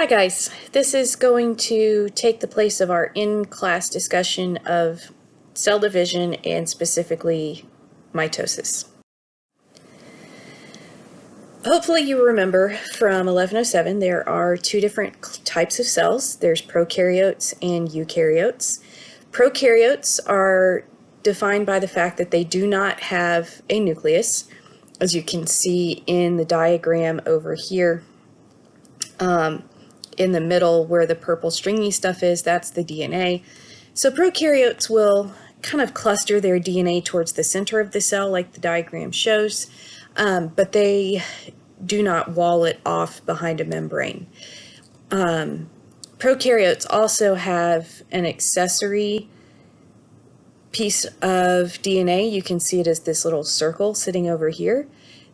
Hi guys, this is going to take the place of our in-class discussion of cell division and specifically mitosis. Hopefully you remember from 1107 there are two different types of cells. There's prokaryotes and eukaryotes. Prokaryotes are defined by the fact that they do not have a nucleus, as you can see in the diagram over here. In the middle where the purple stringy stuff is, that's the DNA. So prokaryotes will kind of cluster their DNA towards the center of the cell like the diagram shows, but they do not wall it off behind a membrane. Prokaryotes also have an accessory piece of DNA. You can see it as this little circle sitting over here.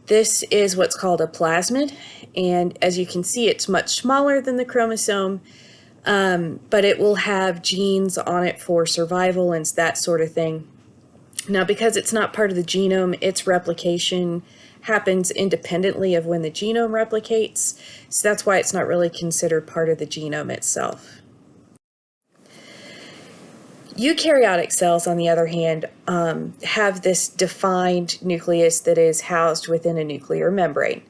This is what's called a plasmid, and as you can see, it's much smaller than the chromosome, but it will have genes on it for survival and that sort of thing. Now, because it's not part of the genome, its replication happens independently of when the genome replicates, so that's why it's not really considered part of the genome itself. Eukaryotic cells, on the other hand, have this defined nucleus that is housed within a nuclear membrane.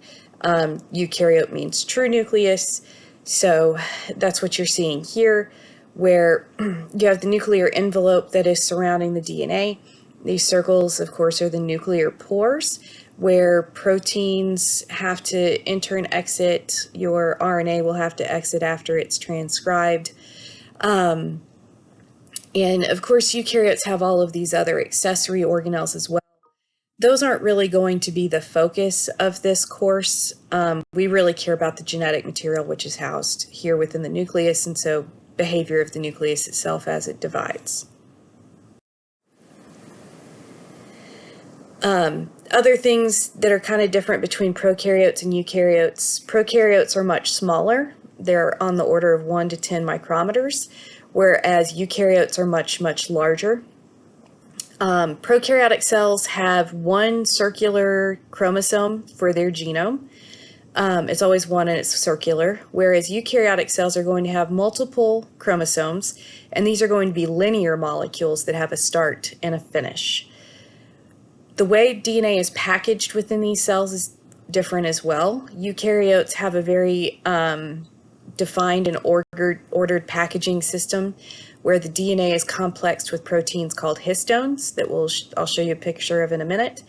Eukaryote means true nucleus, so that's what you're seeing here, where you have the nuclear envelope that is surrounding the DNA. These circles, of course, are the nuclear pores, where proteins have to enter and exit. Your RNA will have to exit after it's transcribed. And of course, eukaryotes have all of these other accessory organelles as well. Those aren't really going to be the focus of this course. We really care about the genetic material, which is housed here within the nucleus, and so behavior of the nucleus itself as it divides. Other things that are kind of different between prokaryotes and eukaryotes. Prokaryotes are much smaller. They're on the order of 1 to 10 micrometers, whereas eukaryotes are much, much larger. Prokaryotic cells have one circular chromosome for their genome. It's always one and it's circular, whereas eukaryotic cells are going to have multiple chromosomes, and these are going to be linear molecules that have a start and a finish. The way DNA is packaged within these cells is different as well. Eukaryotes have a very defined and ordered packaging system where the DNA is complexed with proteins called histones that I'll show you a picture of in a minute,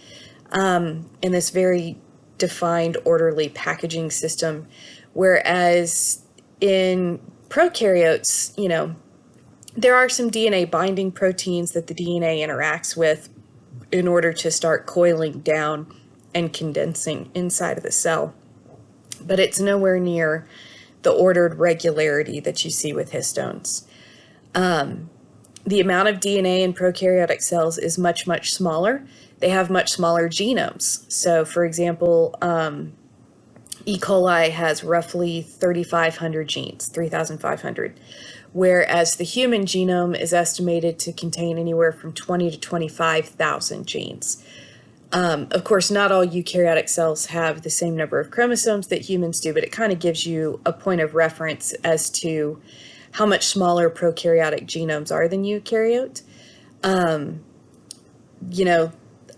in this very defined orderly packaging system, whereas in prokaryotes, there are some DNA binding proteins that the DNA interacts with in order to start coiling down and condensing inside of the cell, but it's nowhere near the ordered regularity that you see with histones. The amount of DNA in prokaryotic cells is much, much smaller. They have much smaller genomes. So, for example, E. coli has roughly 3,500 genes, 3,500, whereas the human genome is estimated to contain anywhere from 20 to 25,000 genes. Of course, not all eukaryotic cells have the same number of chromosomes that humans do, but it kind of gives you a point of reference as to how much smaller prokaryotic genomes are than eukaryote.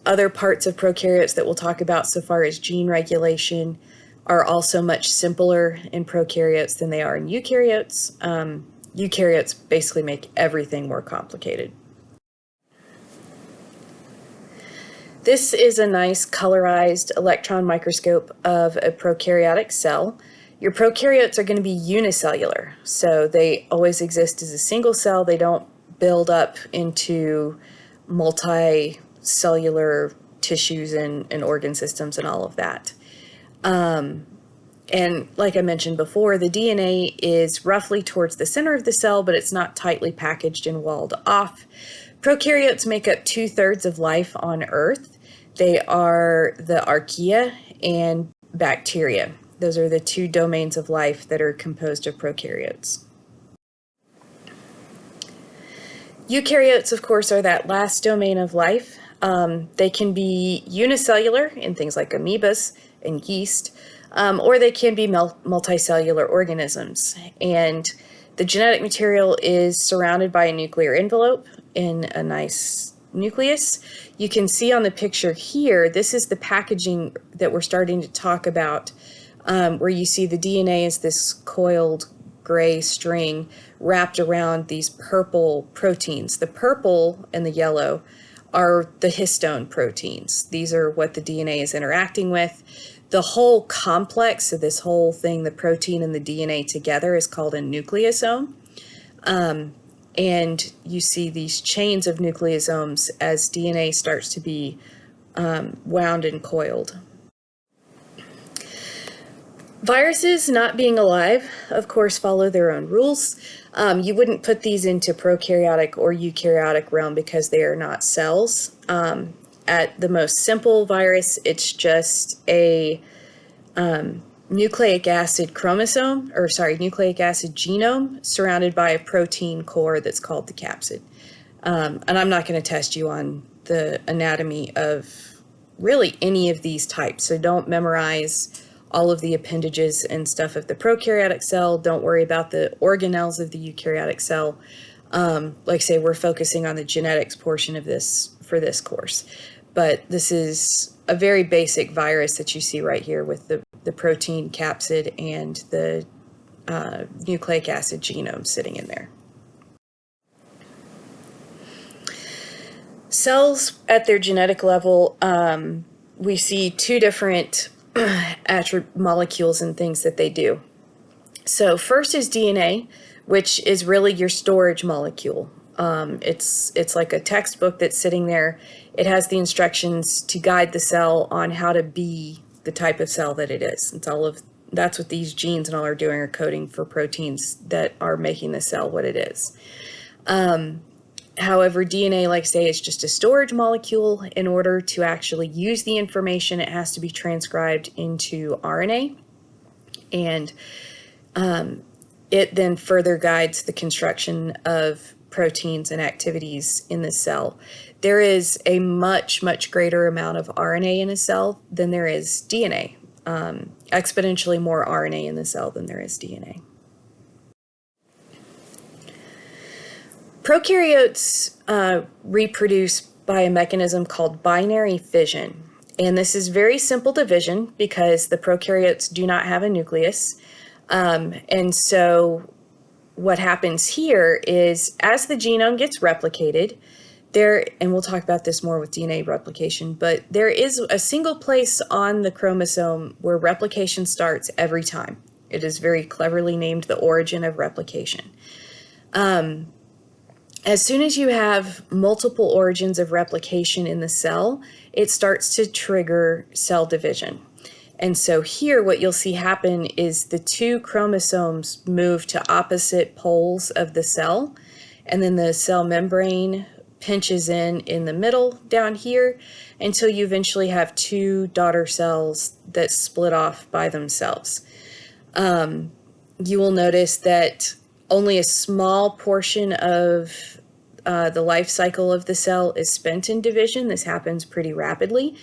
Other parts of prokaryotes that we'll talk about so far as gene regulation are also much simpler in prokaryotes than they are in eukaryotes. Eukaryotes basically make everything more complicated. This is a nice colorized electron microscope of a prokaryotic cell. Your prokaryotes are going to be unicellular, so they always exist as a single cell. They don't build up into multicellular tissues and organ systems and all of that. And like I mentioned before, the DNA is roughly towards the center of the cell, but it's not tightly packaged and walled off. Prokaryotes make up 2/3 of life on Earth. They are the archaea and bacteria. Those are the two domains of life that are composed of prokaryotes. Eukaryotes, of course, are that last domain of life. They can be unicellular in things like amoebas and yeast, or they can be multicellular organisms. And the genetic material is surrounded by a nuclear envelope in a nice nucleus. You can see on the picture here, this is the packaging that we're starting to talk about, where you see the DNA is this coiled gray string wrapped around these purple proteins. The purple and the yellow are the histone proteins. These are what the DNA is interacting with. The whole complex of this whole thing, the protein and the DNA together, is called a nucleosome. And you see these chains of nucleosomes as DNA starts to be wound and coiled. Viruses, not being alive, of course, follow their own rules. You wouldn't put these into prokaryotic or eukaryotic realm because they are not cells. At the most simple virus, it's just a nucleic acid genome surrounded by a protein core that's called the capsid. And I'm not going to test you on the anatomy of really any of these types, so don't memorize all of the appendages and stuff of the prokaryotic cell. Don't worry about the organelles of the eukaryotic cell. Like I say, we're focusing on the genetics portion of this for this course. But this is a very basic virus that you see right here with the protein capsid and the nucleic acid genome sitting in there. Cells at their genetic level, we see two different molecules and things that they do. So first is DNA, which is really your storage molecule. It's like a textbook that's sitting there. It has the instructions to guide the cell on how to be the type of cell that it is. That's what these genes and all are doing, are coding for proteins that are making the cell what it is. However, DNA, like I say, is just a storage molecule. In order to actually use the information, it has to be transcribed into RNA. And it then further guides the construction of proteins and activities in the cell. There is a much, much greater amount of RNA in a cell than there is DNA. Exponentially more RNA in the cell than there is DNA. Prokaryotes reproduce by a mechanism called binary fission. And this is very simple division because the prokaryotes do not have a nucleus. And so what happens here is as the genome gets replicated, and we'll talk about this more with DNA replication, but there is a single place on the chromosome where replication starts every time. It is very cleverly named the origin of replication. As soon as you have multiple origins of replication in the cell, it starts to trigger cell division. And so here what you'll see happen is the two chromosomes move to opposite poles of the cell, and then the cell membrane pinches in the middle down here until you eventually have two daughter cells that split off by themselves. You will notice that only a small portion of the life cycle of the cell is spent in division. This happens pretty rapidly.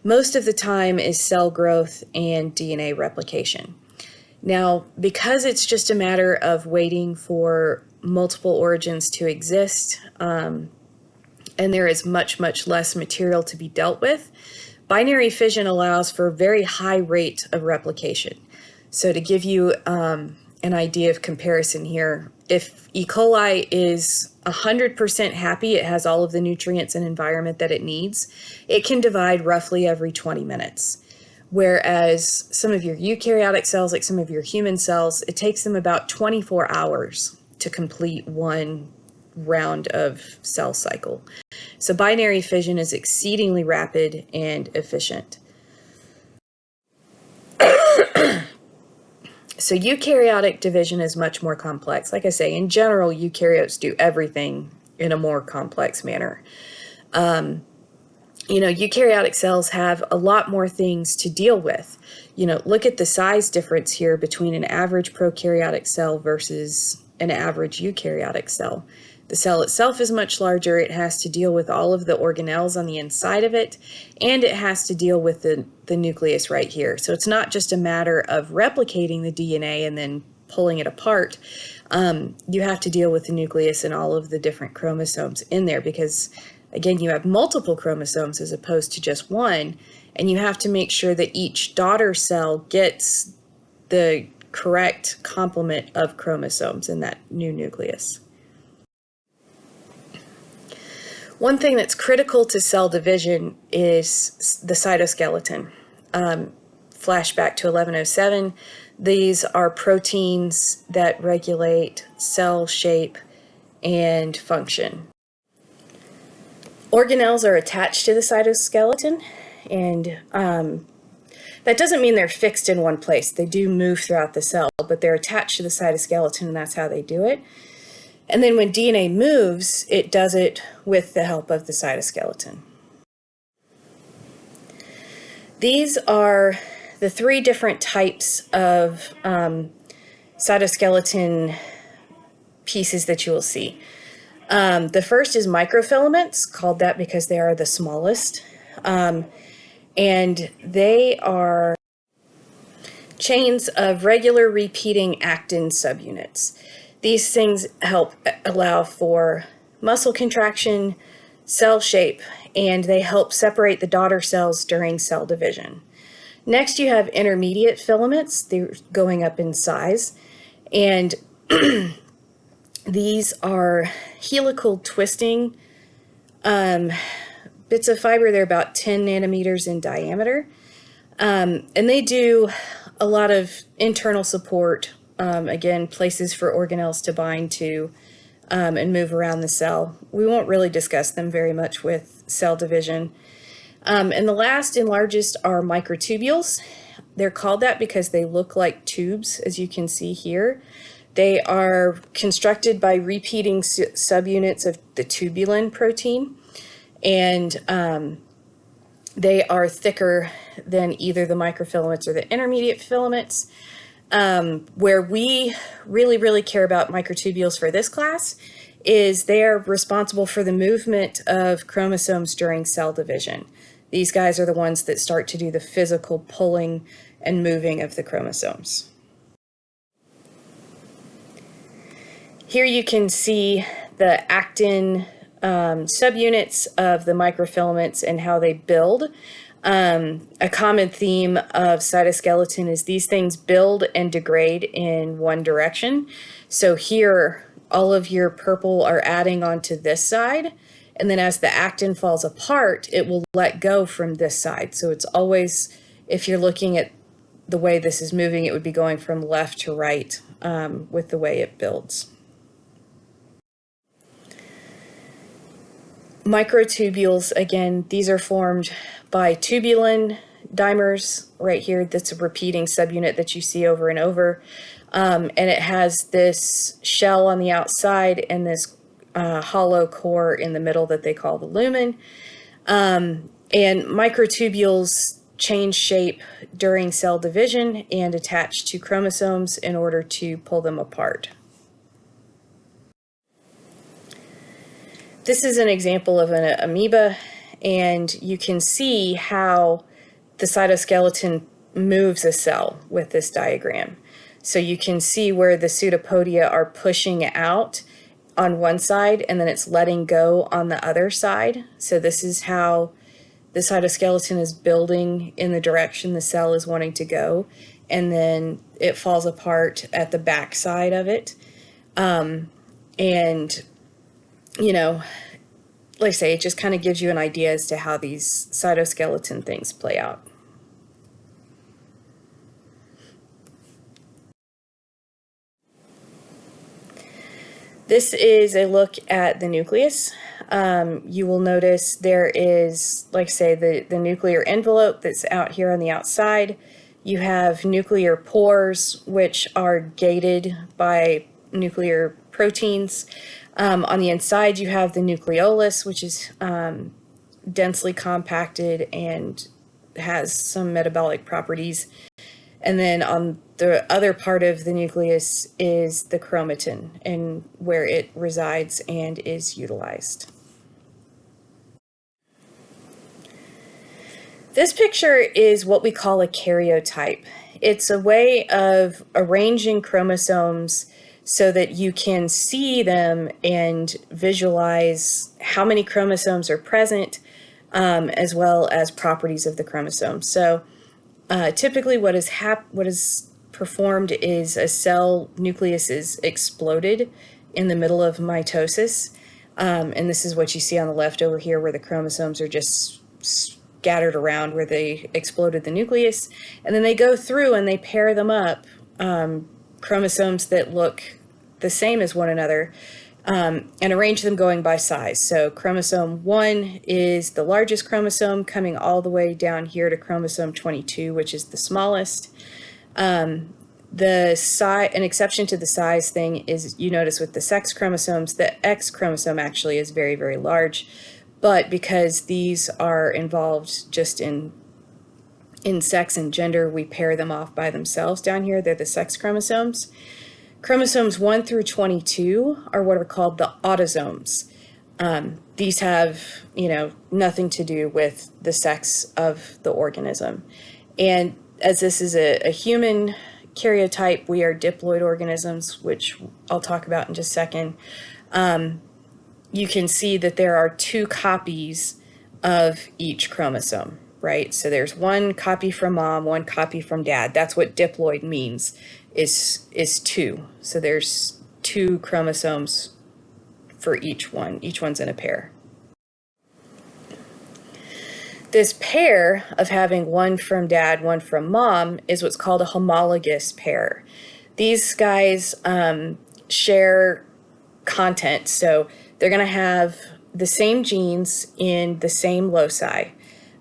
Most of the time is cell growth and DNA replication. Now, because it's just a matter of waiting for multiple origins to exist, and there is much, much less material to be dealt with, binary fission allows for a very high rate of replication. So to give you an idea of comparison here, if E. coli is 100% happy, it has all of the nutrients and environment that it needs, it can divide roughly every 20 minutes. Whereas some of your eukaryotic cells, like some of your human cells, it takes them about 24 hours to complete one round of cell cycle. So binary fission is exceedingly rapid and efficient. So eukaryotic division is much more complex. Like I say, in general, eukaryotes do everything in a more complex manner. Eukaryotic cells have a lot more things to deal with. Look at the size difference here between an average prokaryotic cell versus an average eukaryotic cell. The cell itself is much larger. It has to deal with all of the organelles on the inside of it, and it has to deal with the nucleus right here. So it's not just a matter of replicating the DNA and then pulling it apart. You have to deal with the nucleus and all of the different chromosomes in there because, again, you have multiple chromosomes as opposed to just one, and you have to make sure that each daughter cell gets the correct complement of chromosomes in that new nucleus. One thing that's critical to cell division is the cytoskeleton. Flashback to 1107, these are proteins that regulate cell shape and function. Organelles are attached to the cytoskeleton, and that doesn't mean they're fixed in one place. They do move throughout the cell, but they're attached to the cytoskeleton, and that's how they do it. And then when DNA moves, it does it with the help of the cytoskeleton. These are the three different types of cytoskeleton pieces that you will see. The first is microfilaments, called that because they are the smallest. And they are chains of regular repeating actin subunits. These things help allow for muscle contraction, cell shape, and they help separate the daughter cells during cell division. Next, you have intermediate filaments. They're going up in size, and these are helical twisting bits of fiber. They're about 10 nanometers in diameter, and they do a lot of internal support. Again, places for organelles to bind to and move around the cell. We won't really discuss them very much with cell division. And the last and largest are microtubules. They're called that because they look like tubes, as you can see here. They are constructed by repeating subunits of the tubulin protein, and they are thicker than either the microfilaments or the intermediate filaments. Where we really care about microtubules for this class is they are responsible for the movement of chromosomes during cell division. These guys are the ones that start to do the physical pulling and moving of the chromosomes. Here you can see the actin subunits of the microfilaments and how they build. A common theme of cytoskeleton is these things build and degrade in one direction. So here, all of your purple are adding onto this side, and then as the actin falls apart, it will let go from this side. So it's always, if you're looking at the way this is moving, it would be going from left to right with the way it builds. Microtubules, again, these are formed by tubulin dimers right here. That's a repeating subunit that you see over and over. And it has this shell on the outside and this hollow core in the middle that they call the lumen. And microtubules change shape during cell division and attach to chromosomes in order to pull them apart. This is an example of an amoeba, and you can see how the cytoskeleton moves a cell with this diagram. So you can see where the pseudopodia are pushing out on one side and then it's letting go on the other side. So this is how the cytoskeleton is building in the direction the cell is wanting to go, and then it falls apart at the back side of it. And you know, like I say, it just kind of gives you an idea as to how these cytoskeleton things play out. This is a look at the nucleus. You will notice there is, like I say, the nuclear envelope that's out here on the outside. You have nuclear pores, which are gated by nuclear proteins. On the inside, you have the nucleolus, which is densely compacted and has some metabolic properties. And then on the other part of the nucleus is the chromatin, and where it resides and is utilized. This picture is what we call a karyotype. It's a way of arranging chromosomes so that you can see them and visualize how many chromosomes are present, as well as properties of the chromosome. So typically what is performed is a cell nucleus is exploded in the middle of mitosis. And this is what you see on the left over here, where the chromosomes are just scattered around where they exploded the nucleus. And then they go through and they pair them up, chromosomes that look the same as one another, and arrange them going by size. So chromosome 1 is the largest chromosome, coming all the way down here to chromosome 22, which is the smallest. An exception to the size thing is, you notice with the sex chromosomes, the X chromosome actually is very, very large. But because these are involved just in sex and gender, we pair them off by themselves down here. They're the sex chromosomes. Chromosomes 1 through 22 are what are called the autosomes. These have, nothing to do with the sex of the organism. And as this is a human karyotype, we are diploid organisms, which I'll talk about in just a second. You can see that there are 2 copies of each chromosome, right? So there's 1 copy from mom, 1 copy from dad. That's what diploid means, is 2. So there's 2 chromosomes for each one. Each one's in a pair. This pair of having 1 from dad, 1 from mom is what's called a homologous pair. These guys share content, so they're going to have the same genes in the same loci,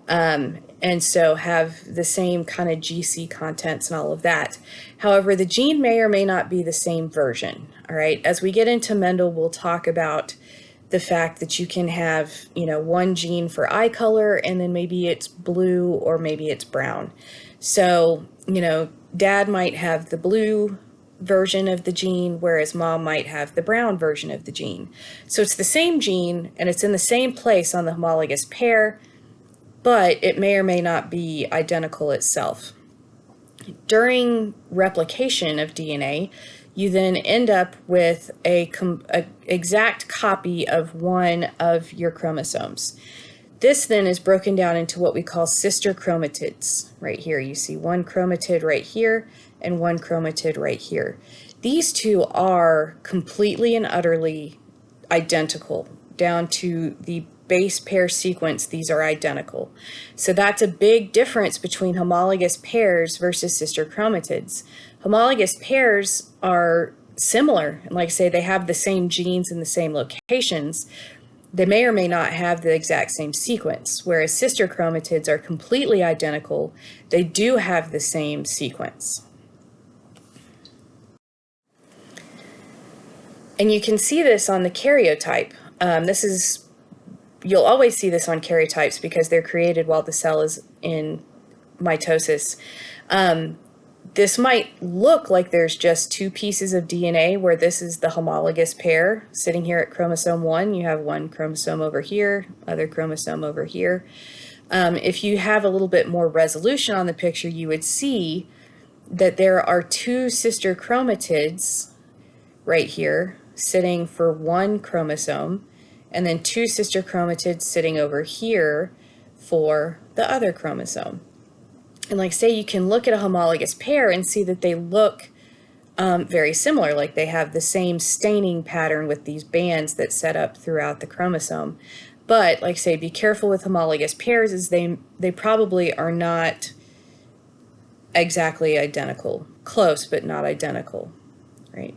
and so have the same kind of GC contents and all of that. However, the gene may or may not be the same version. All right, as we get into Mendel, we'll talk about the fact that you can have, 1 gene for eye color, and then maybe it's blue or maybe it's brown. So, dad might have the blue version of the gene, whereas mom might have the brown version of the gene. So it's the same gene, and it's in the same place on the homologous pair, but it may or may not be identical itself. During replication of DNA, you then end up with a exact copy of one of your chromosomes. This then is broken down into what we call sister chromatids. Right here, you see 1 chromatid right here and 1 chromatid right here. These 2 are completely and utterly identical. Down to the base pair sequence, these are identical. So that's a big difference between homologous pairs versus sister chromatids. Homologous pairs are similar, and like I say, they have the same genes in the same locations. They may or may not have the exact same sequence, whereas sister chromatids are completely identical. They do have the same sequence. And you can see this on the karyotype. You'll always see this on karyotypes because they're created while the cell is in mitosis. This might look like there's just 2 pieces of DNA, where this is the homologous pair sitting here at chromosome 1. You have 1 chromosome over here, other chromosome over here. If you have a little bit more resolution on the picture, you would see that there are 2 sister chromatids right here sitting for 1 chromosome, and then 2 sister chromatids sitting over here for the other chromosome. And like say, you can look at a homologous pair and see that they look very similar, like they have the same staining pattern with these bands that set up throughout the chromosome. But like say, be careful with homologous pairs, is they probably are not exactly identical. Close, but not identical, right?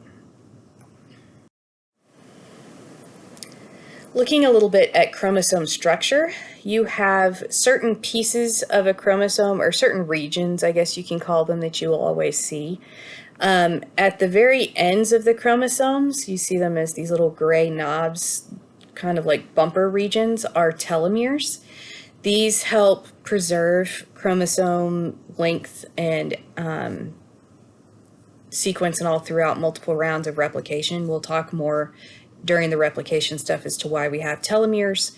Looking a little bit at chromosome structure, you have certain pieces of a chromosome, or certain regions, I guess you can call them, that you will always see. At the very ends of the chromosomes, you see them as these little gray knobs, kind of like bumper regions, are telomeres. These help preserve chromosome length and sequence and all throughout multiple rounds of replication. We'll talk more during the replication stuff as to why we have telomeres.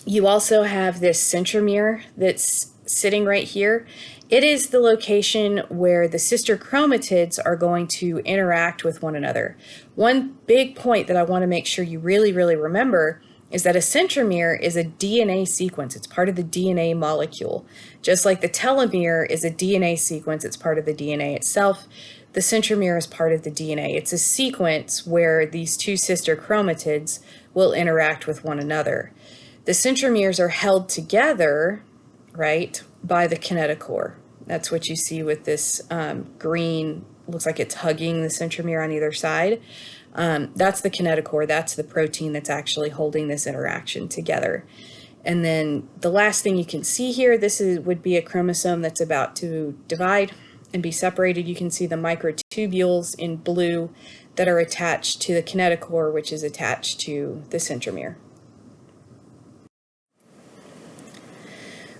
You also have this centromere that's sitting right here. It is the location where the sister chromatids are going to interact with one another. One big point that I want to make sure you really, really remember is that a centromere is a DNA sequence. It's part of the DNA molecule. Just like the telomere is a DNA sequence, it's part of the DNA itself. The centromere is part of the DNA. It's a sequence where these two sister chromatids will interact with one another. The centromeres are held together, right, by the kinetochore. That's what you see with this green, looks like it's hugging the centromere on either side. That's the kinetochore. That's the protein that's actually holding this interaction together. And then the last thing you can see here, would be a chromosome that's about to divide and be separated. You can see the microtubules in blue that are attached to the kinetochore, which is attached to the centromere.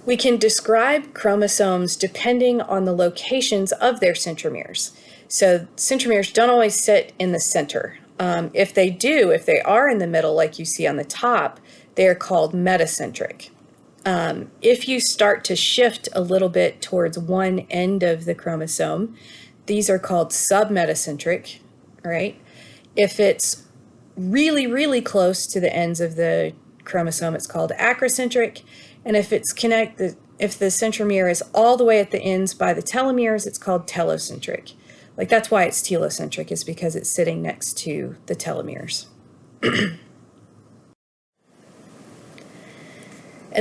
We can describe chromosomes depending on the locations of their centromeres. So centromeres don't always sit in the center. If they are in the middle, like you see on the top, they are called metacentric. If you start to shift a little bit towards one end of the chromosome, these are called submetacentric, right? If it's really, really close to the ends of the chromosome, it's called acrocentric. And if the centromere is all the way at the ends by the telomeres, it's called telocentric. Like, that's why it's telocentric, is because it's sitting next to the telomeres. And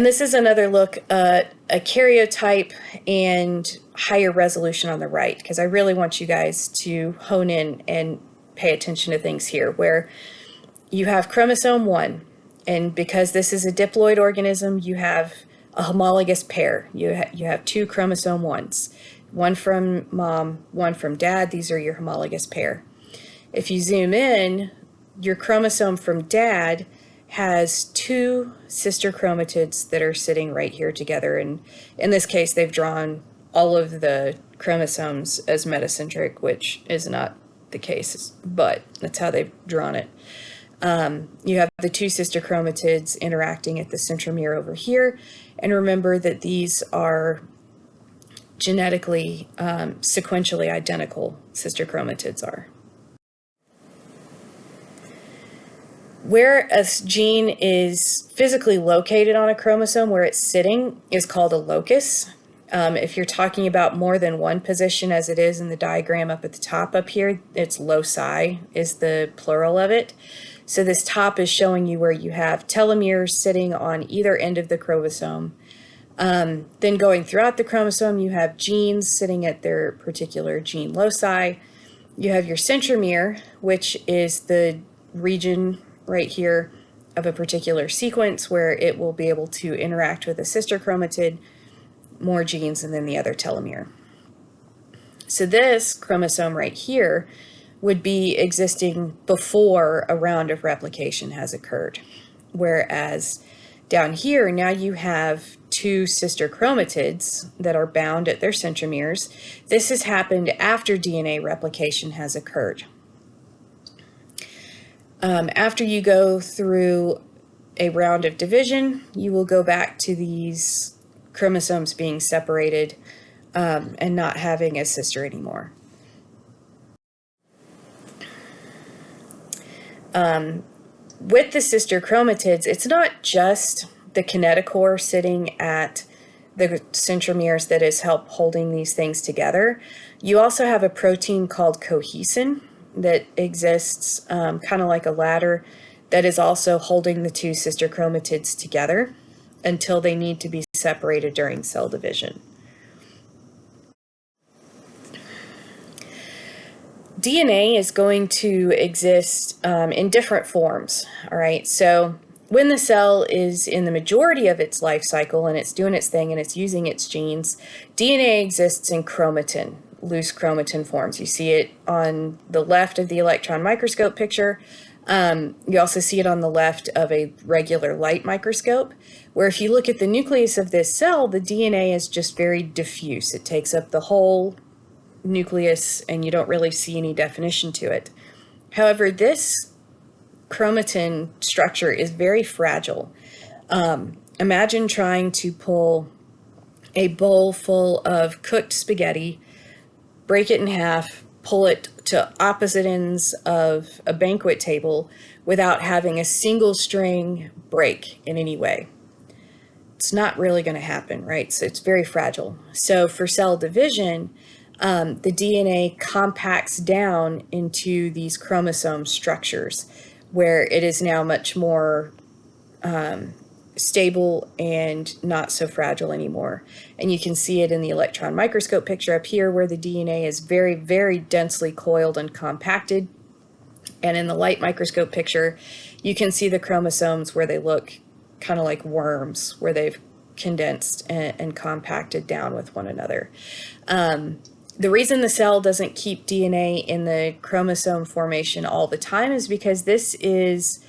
this is another look at a karyotype and higher resolution on the right, because I really want you guys to hone in and pay attention to things here, where you have chromosome 1, and because this is a diploid organism, you have a homologous pair. You have two chromosome 1s, one from mom, one from dad. These are your homologous pair. If you zoom in, your chromosome from dad has two sister chromatids that are sitting right here together. And in this case, they've drawn all of the chromosomes as metacentric, which is not the case, but that's how they've drawn it. You have the two sister chromatids interacting at the centromere over here. And remember that these are genetically, sequentially identical sister chromatids are. Where a gene is physically located on a chromosome, where it's sitting, is called a locus. If you're talking about more than one position, as it is in the diagram up at the top up here, it's loci is the plural of it. So this top is showing you where you have telomeres sitting on either end of the chromosome. Then going throughout the chromosome, you have genes sitting at their particular gene loci. You have your centromere, which is the region right here of a particular sequence where it will be able to interact with a sister chromatid, more genes, and then the other telomere. So this chromosome right here would be existing before a round of replication has occurred. Whereas down here, now you have two sister chromatids that are bound at their centromeres. This has happened after DNA replication has occurred. After you go through a round of division, you will go back to these chromosomes being separated and not having a sister anymore. With the sister chromatids, it's not just the kinetochore sitting at the centromeres that is holding these things together. You also have a protein called cohesin that exists kind of like a ladder that is also holding the two sister chromatids together until they need to be separated during cell division. DNA is going to exist in different forms, all right? So when the cell is in the majority of its life cycle and it's doing its thing and it's using its genes, DNA exists in chromatin, loose chromatin forms. You see it on the left of the electron microscope picture. You also see it on the left of a regular light microscope, where if you look at the nucleus of this cell, the DNA is just very diffuse. It takes up the whole nucleus and you don't really see any definition to it. However, this chromatin structure is very fragile. Imagine trying to pull a bowl full of cooked spaghetti, break it in half, pull it to opposite ends of a banquet table without having a single string break in any way. It's not really going to happen, right? So it's very fragile. So for cell division, the DNA compacts down into these chromosome structures where it is now much more stable and not so fragile anymore. And you can see it in the electron microscope picture up here where the DNA is very, very densely coiled and compacted. And in the light microscope picture, you can see the chromosomes where they look kind of like worms, where they've condensed and compacted down with one another. The reason the cell doesn't keep DNA in the chromosome formation all the time is because this is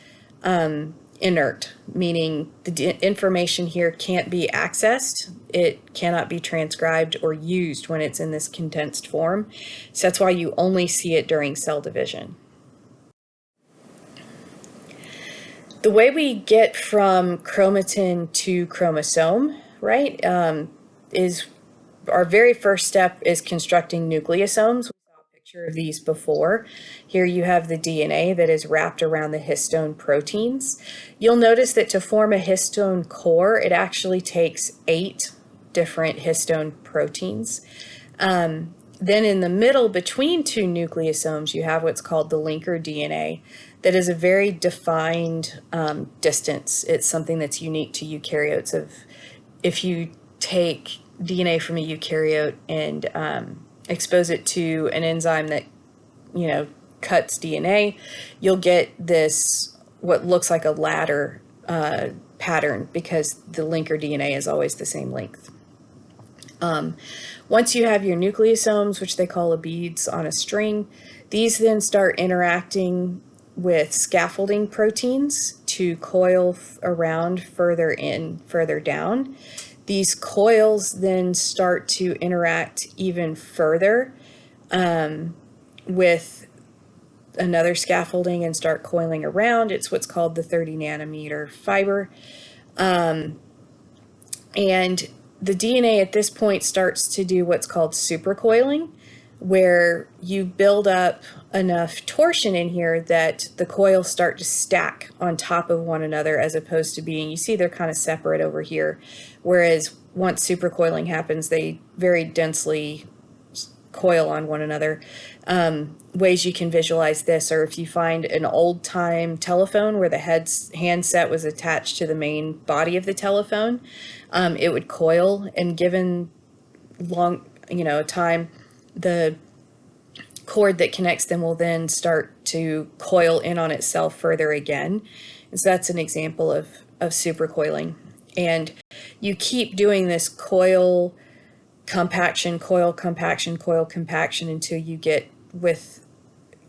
inert, meaning the information here can't be accessed. It cannot be transcribed or used when it's in this condensed form. So that's why you only see it during cell division. The way we get from chromatin to chromosome, right, is our very first step is constructing nucleosomes. We saw a picture of these before. Here you have the DNA that is wrapped around the histone proteins. You'll notice that to form a histone core, it actually takes 8 different histone proteins. Then in the middle between 2 nucleosomes, you have what's called the linker DNA. That is a very defined distance. It's something that's unique to eukaryotes. If you take DNA from a eukaryote and expose it to an enzyme that, cuts DNA, you'll get this, what looks like a ladder pattern because the linker DNA is always the same length. Once you have your nucleosomes, which they call beads on a string, these then start interacting with scaffolding proteins to coil around further in, further down. These coils then start to interact even further with another scaffolding and start coiling around. It's what's called the 30 nanometer fiber. And the DNA at this point starts to do what's called supercoiling, where you build up enough torsion in here that the coils start to stack on top of one another as opposed to being, you see they're kind of separate over here, whereas once supercoiling happens, they very densely coil on one another. Ways you can visualize this are if you find an old-time telephone where the handset was attached to the main body of the telephone, it would coil, and given time, the cord that connects them will then start to coil in on itself further again. And so that's an example of supercoiling. And you keep doing this coil compaction, coil compaction, coil compaction until you get with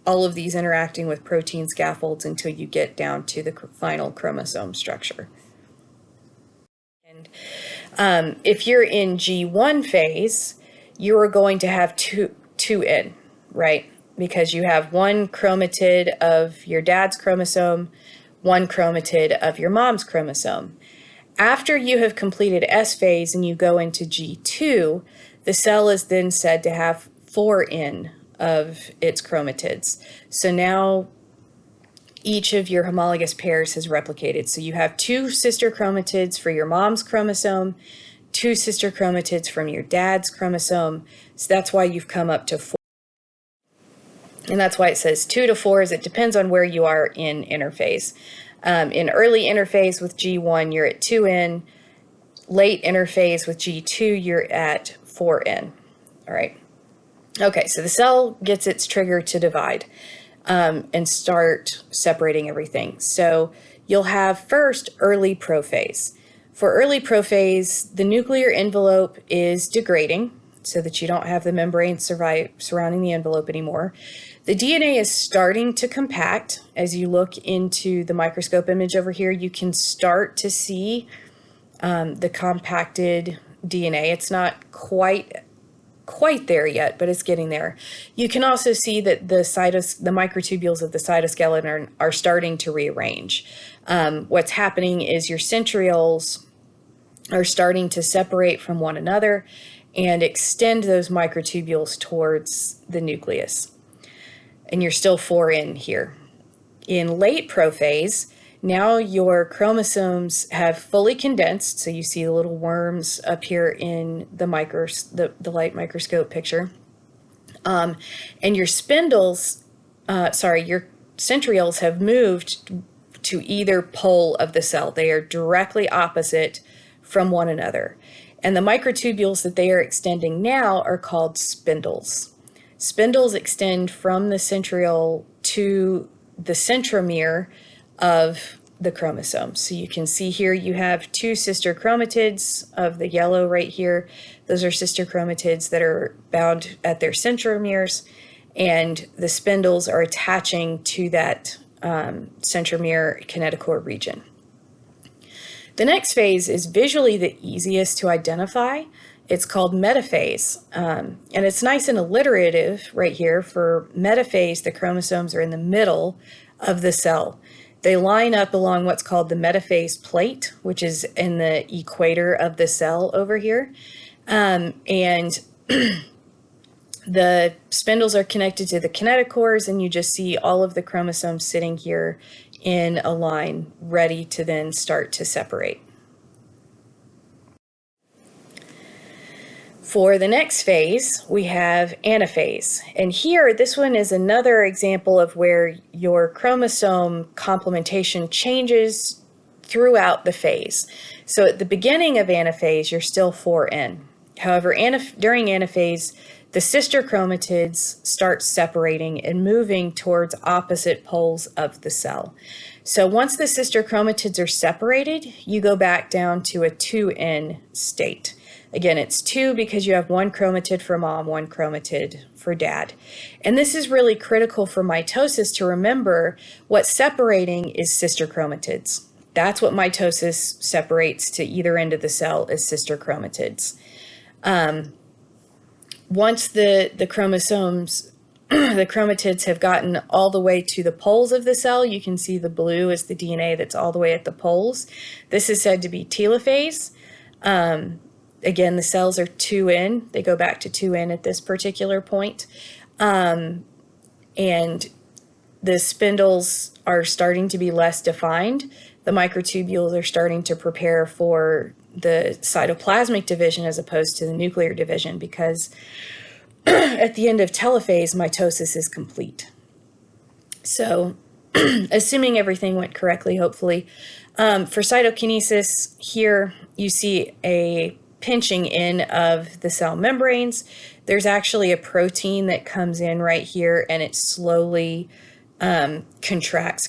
all of these interacting with protein scaffolds until you get down to the final chromosome structure. And if you're in G1 phase, you are going to have two in, right? Because you have one chromatid of your dad's chromosome, one chromatid of your mom's chromosome. After you have completed S phase and you go into G2, the cell is then said to have 4 in of its chromatids. So now each of your homologous pairs has replicated. So you have 2 sister chromatids for your mom's chromosome, 2 sister chromatids from your dad's chromosome. So that's why you've come up to 4. And that's why it says 2 to 4, is it depends on where you are in interphase. In early interphase with G1, you're at 2N. Late interphase with G2, you're at 4N. All right. Okay, so the cell gets its trigger to divide and start separating everything. So you'll have first early prophase. For early prophase, the nuclear envelope is degrading. so that you don't have the membrane surrounding the envelope anymore. The DNA is starting to compact. As you look into the microscope image over here, you can start to see the compacted DNA. It's not quite there yet, but it's getting there. You can also see that the microtubules of the cytoskeleton are starting to rearrange. What's happening is your centrioles are starting to separate from one another and extend those microtubules towards the nucleus. And you're still 4N here. In late prophase, now your chromosomes have fully condensed, so you see the little worms up here in the light microscope picture. And your your centrioles have moved to either pole of the cell. They are directly opposite from one another. And the microtubules that they are extending now are called spindles. Spindles extend from the centriole to the centromere of the chromosome. So you can see here you have two sister chromatids of the yellow right here. Those are sister chromatids that are bound at their centromeres, and the spindles are attaching to that centromere kinetochore region. The next phase is visually the easiest to identify. It's called metaphase, and it's nice and alliterative right here. For metaphase, the chromosomes are in the middle of the cell. They line up along what's called the metaphase plate, which is in the equator of the cell over here. And the spindles are connected to the kinetochores, and you just see all of the chromosomes sitting here in a line, ready to then start to separate. For the next phase, we have anaphase. And here, this one is another example of where your chromosome complementation changes throughout the phase. So at the beginning of anaphase, you're still 4N. However, during anaphase, the sister chromatids start separating and moving towards opposite poles of the cell. So once the sister chromatids are separated, you go back down to a 2N state. Again, it's 2 because you have one chromatid for mom, one chromatid for dad. And this is really critical for mitosis to remember. What's separating is sister chromatids. That's what mitosis separates to either end of the cell is sister chromatids. Once the chromosomes, the chromatids have gotten all the way to the poles of the cell, you can see the blue is the DNA that's all the way at the poles. This is said to be telophase. Again, the cells are 2N. They go back to 2N at this particular point. And the spindles are starting to be less defined. The microtubules are starting to prepare for the cytoplasmic division as opposed to the nuclear division, because at the end of telophase, mitosis is complete. So assuming everything went correctly, hopefully, for cytokinesis, here you see a pinching in of the cell membranes. There's actually a protein that comes in right here, and it slowly contracts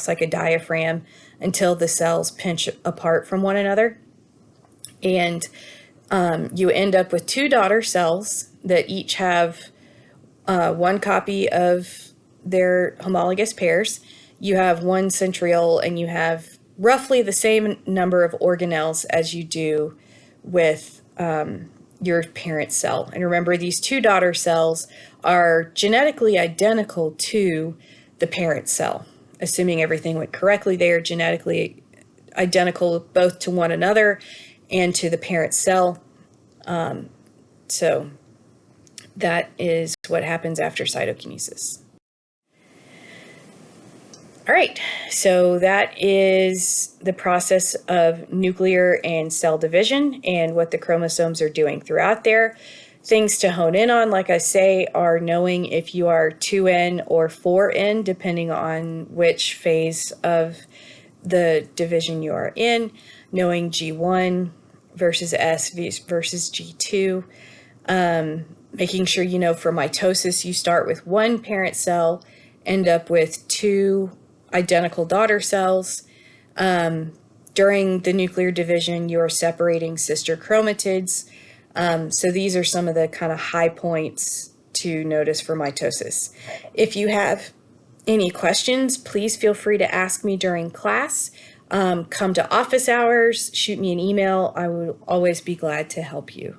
like a diaphragm until the cells pinch apart from one another. And you end up with two daughter cells that each have one copy of their homologous pairs. You have one centriole, and you have roughly the same number of organelles as you do with your parent cell. And remember, these two daughter cells are genetically identical to the parent cell. Assuming everything went correctly, they are genetically identical both to one another and to the parent cell. So that is what happens after cytokinesis. All right, so that is the process of nuclear and cell division and what the chromosomes are doing throughout there. Things to hone in on, like I say, are knowing if you are 2N or 4N, depending on which phase of the division you are in, knowing G1 versus S versus G2, making sure you know for mitosis you start with one parent cell, end up with two identical daughter cells. During the nuclear division, you are separating sister chromatids. So these are some of the kind of high points to notice for mitosis. If you have any questions, please feel free to ask me during class. Come to office hours, shoot me an email. I will always be glad to help you.